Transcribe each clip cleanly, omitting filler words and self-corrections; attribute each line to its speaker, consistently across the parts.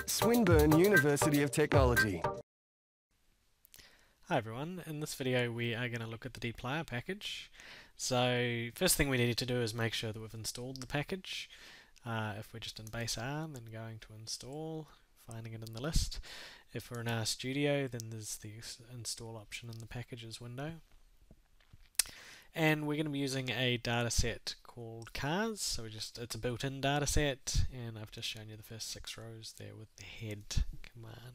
Speaker 1: Swinburne University of Technology.
Speaker 2: Hi everyone, in this video we are going to look at the dplyr package. So first thing we need to do is make sure that we've installed the package. If we're just in base R, then going to install, finding it in the list. If we're in our studio, then there's the install option in the packages window. And we're going to be using a dataset called cars. So it's a built-in dataset, and I've just shown you the first 6 rows there with the head command.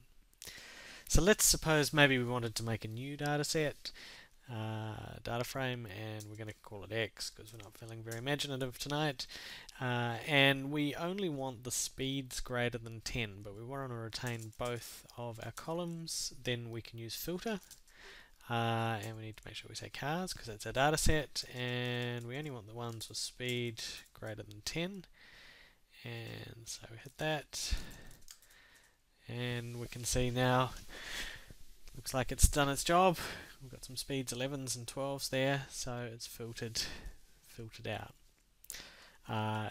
Speaker 2: So let's suppose maybe we wanted to make a new dataset, data frame, and we're going to call it X because we're not feeling very imaginative tonight. And we only want the speeds greater than 10, but we want to retain both of our columns. Then we can use filter. And we need to make sure we say cars because it's our data set, and we only want the ones with speed greater than 10, and so we hit that, and we can see now looks like it's done its job. We've got some speeds 11s and 12s there, so it's filtered out.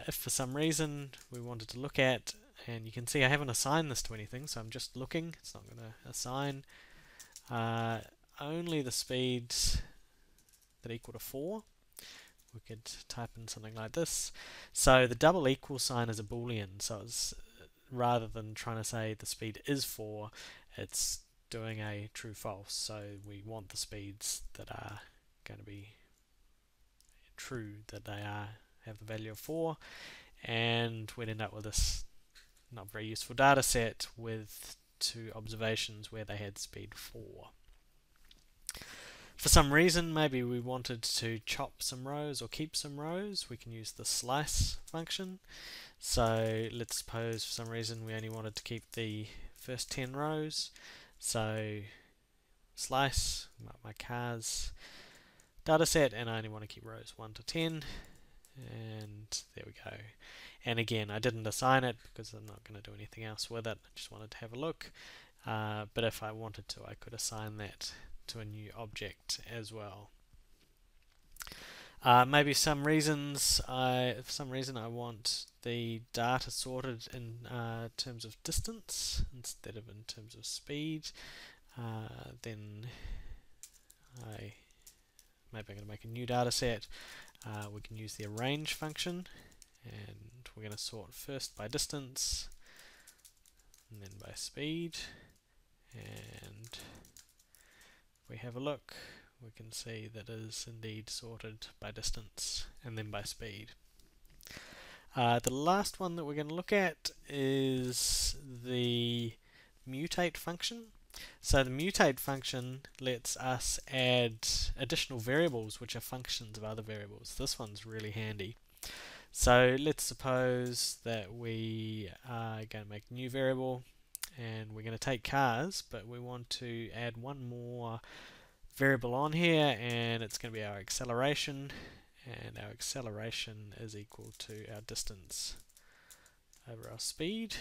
Speaker 2: If for some reason we wanted to look at, and you can see I haven't assigned this to anything, so I'm just looking, it's not going to assign only the speeds that equal to 4. We could type in something like this. So the double equal sign is a boolean, so it's, rather than trying to say the speed is 4, it's doing a true false. So we want the speeds that are going to be true, that they have the value of 4, and we'd end up with this not very useful data set with 2 observations where they had speed 4. For some reason, maybe we wanted to chop some rows or keep some rows, we can use the slice function. So let's suppose for some reason we only wanted to keep the first 10 rows. So slice, my cars dataset, and I only want to keep rows 1 to 10. And there we go. And again, I didn't assign it because I'm not going to do anything else with it. I just wanted to have a look. But if I wanted to, I could assign that to a new object as well. Maybe for some reason I want the data sorted in terms of distance instead of in terms of speed. Then maybe I'm going to make a new data set. We can use the arrange function, and we're going to sort first by distance and then by speed, and we have a look, we can see that it is indeed sorted by distance and then by speed. The last one that we're going to look at is the mutate function. So the mutate function lets us add additional variables which are functions of other variables. This one's really handy. So let's suppose that we are going to make a new variable, and we're going to take cars, but we want to add one more variable on here, and it's going to be our acceleration, and our acceleration is equal to our distance over our speed.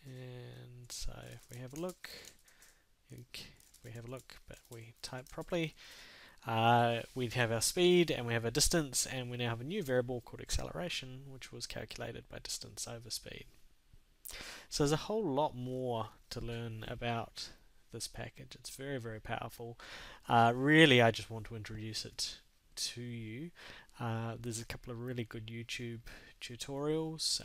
Speaker 2: And so if we have a look, but we type properly, we have our speed and we have our distance, and we now have a new variable called acceleration, which was calculated by distance over speed. So there's a whole lot more to learn about this package. It's very, very powerful. Really, I just want to introduce it to you. There's a couple of really good YouTube tutorials.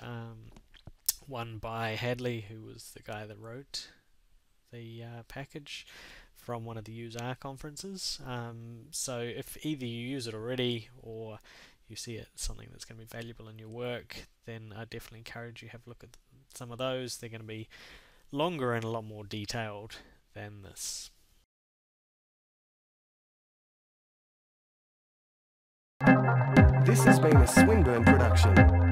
Speaker 2: One by Hadley, who was the guy that wrote the package from one of the Use R conferences. So if either you use it already or you see it as something that's going to be valuable in your work, then I definitely encourage you to have a look at some of those. They're going to be longer and a lot more detailed than this.
Speaker 1: This has been a Swinburne production.